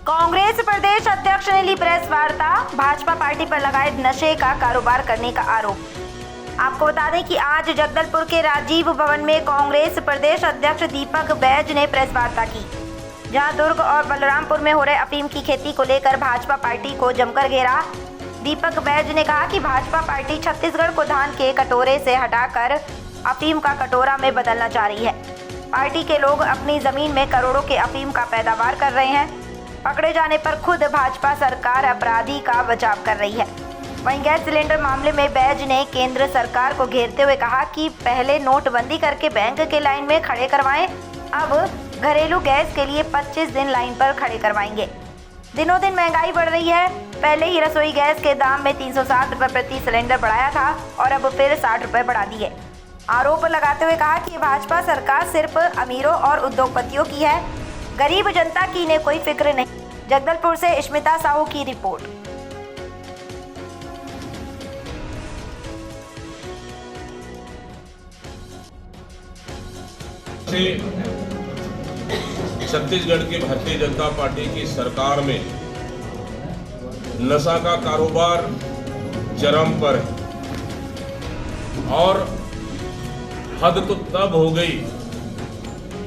कांग्रेस प्रदेश अध्यक्ष ने ली प्रेस वार्ता, भाजपा पार्टी पर लगाए नशे का कारोबार करने का आरोप। आपको बता दें कि आज जगदलपुर के राजीव भवन में कांग्रेस प्रदेश अध्यक्ष दीपक बैज ने प्रेस वार्ता की, जहां दुर्ग और बलरामपुर में हो रहे अफीम की खेती को लेकर भाजपा पार्टी को जमकर घेरा। दीपक बैज ने कहा कि भाजपा पार्टी छत्तीसगढ़ को धान के कटोरे से हटाकर अफीम का कटोरा में बदलना चाह रही है। पार्टी के लोग अपनी जमीन में करोड़ों के अफीम का पैदावार कर रहे हैं। पकड़े जाने पर खुद भाजपा सरकार अपराधी का बचाव कर रही है। वहीं गैस सिलेंडर मामले में बैज ने केंद्र सरकार को घेरते हुए कहा कि पहले नोटबंदी करके बैंक के लाइन में खड़े करवाएं, अब घरेलू गैस के लिए 25 दिन लाइन पर खड़े करवाएंगे। दिनों दिन महंगाई बढ़ रही है। पहले ही रसोई गैस के दाम में 360 रुपये प्रति सिलेंडर बढ़ाया था और अब फिर 60 रुपये बढ़ा दिए। आरोप लगाते हुए कहा कि भाजपा सरकार सिर्फ अमीरों और उद्योगपतियों की है, गरीब जनता की इन्हें कोई फिक्र नहीं। जगदलपुर से स्मिता साहू की रिपोर्ट। छत्तीसगढ़ की भारतीय जनता पार्टी की सरकार में नशा का कारोबार चरम पर है और हद तो तब हो गई।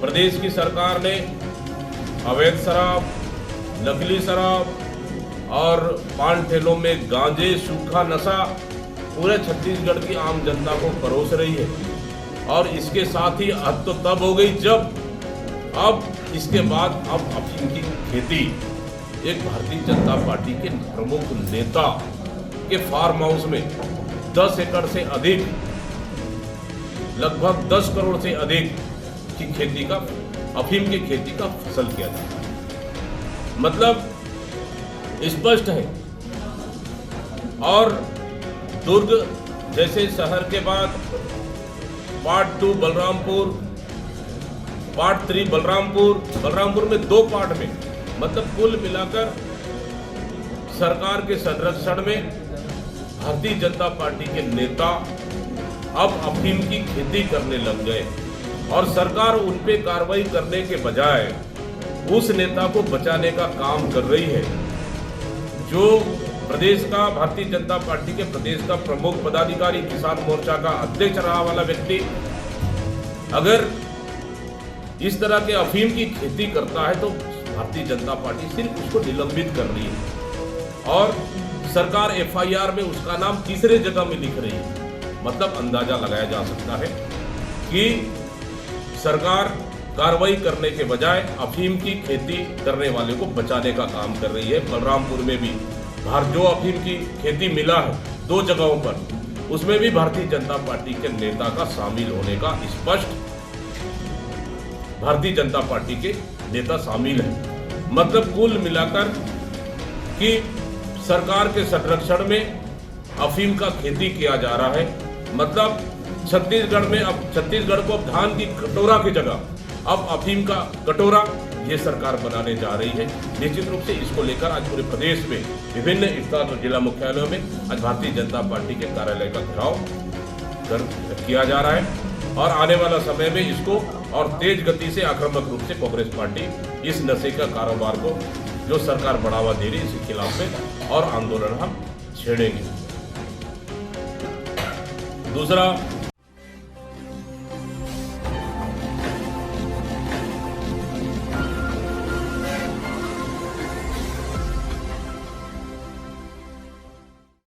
प्रदेश की सरकार ने अवैध शराब, नकली शराब और पान ठेलों में गांजे, सूखा नशा पूरे छत्तीसगढ़ की आम जनता को परोस रही है। और इसके साथ ही हद तो तब हो गई जब अब इसके बाद अब अफीम की खेती एक भारतीय जनता पार्टी के प्रमुख नेता के फार्म हाउस में 10 एकड़ से अधिक, लगभग 10 करोड़ से अधिक की खेती का, अफीम की खेती का फसल किया जाता है। मतलब स्पष्ट है। और दुर्ग जैसे शहर के बाद पार्ट 2 बलरामपुर, पार्ट 3 बलरामपुर में 2 पार्ट में, मतलब कुल मिलाकर सरकार के संरक्षण में भारतीय जनता पार्टी के नेता अब अफीम की खेती करने लग गए और सरकार उन पे कार्रवाई करने के बजाय उस नेता को बचाने का काम कर रही है। जो प्रदेश का, भारतीय जनता पार्टी के प्रदेश का प्रमुख पदाधिकारी, किसान मोर्चा का अध्यक्ष रहा वाला व्यक्ति अगर इस तरह के अफीम की खेती करता है तो भारतीय जनता पार्टी सिर्फ उसको निलंबित कर रही है और सरकार FIR में उसका नाम तीसरे जगह में लिख रही है। मतलब अंदाजा लगाया जा सकता है कि सरकार कार्रवाई करने के बजाय अफीम की खेती करने वाले को बचाने का काम कर रही है। बलरामपुर में भी जो अफीम की खेती मिला है 2 जगहों पर, उसमें भी भारतीय जनता पार्टी के नेता का शामिल होने का स्पष्ट, भारतीय जनता पार्टी के नेता शामिल है। मतलब कुल मिलाकर कि सरकार के संरक्षण में अफीम का खेती किया जा रहा है। मतलब छत्तीसगढ़ में अब छत्तीसगढ़ को अब धान की कटोरा की जगह अब अफीम का कटोरा ये सरकार बनाने जा रही है। निश्चित रूप से इसको लेकर आज पूरे प्रदेश में विभिन्न स्तर और जिला मुख्यालयों में आज भारतीय जनता पार्टी के कार्यालय का घेराव किया जा रहा है और आने वाला समय में इसको और तेज गति से आक्रामक रूप से कांग्रेस पार्टी इस नशे का कारोबार को जो सरकार बढ़ावा दे रही है इसके खिलाफ में और आंदोलन हम छेड़ेंगे। दूसरा,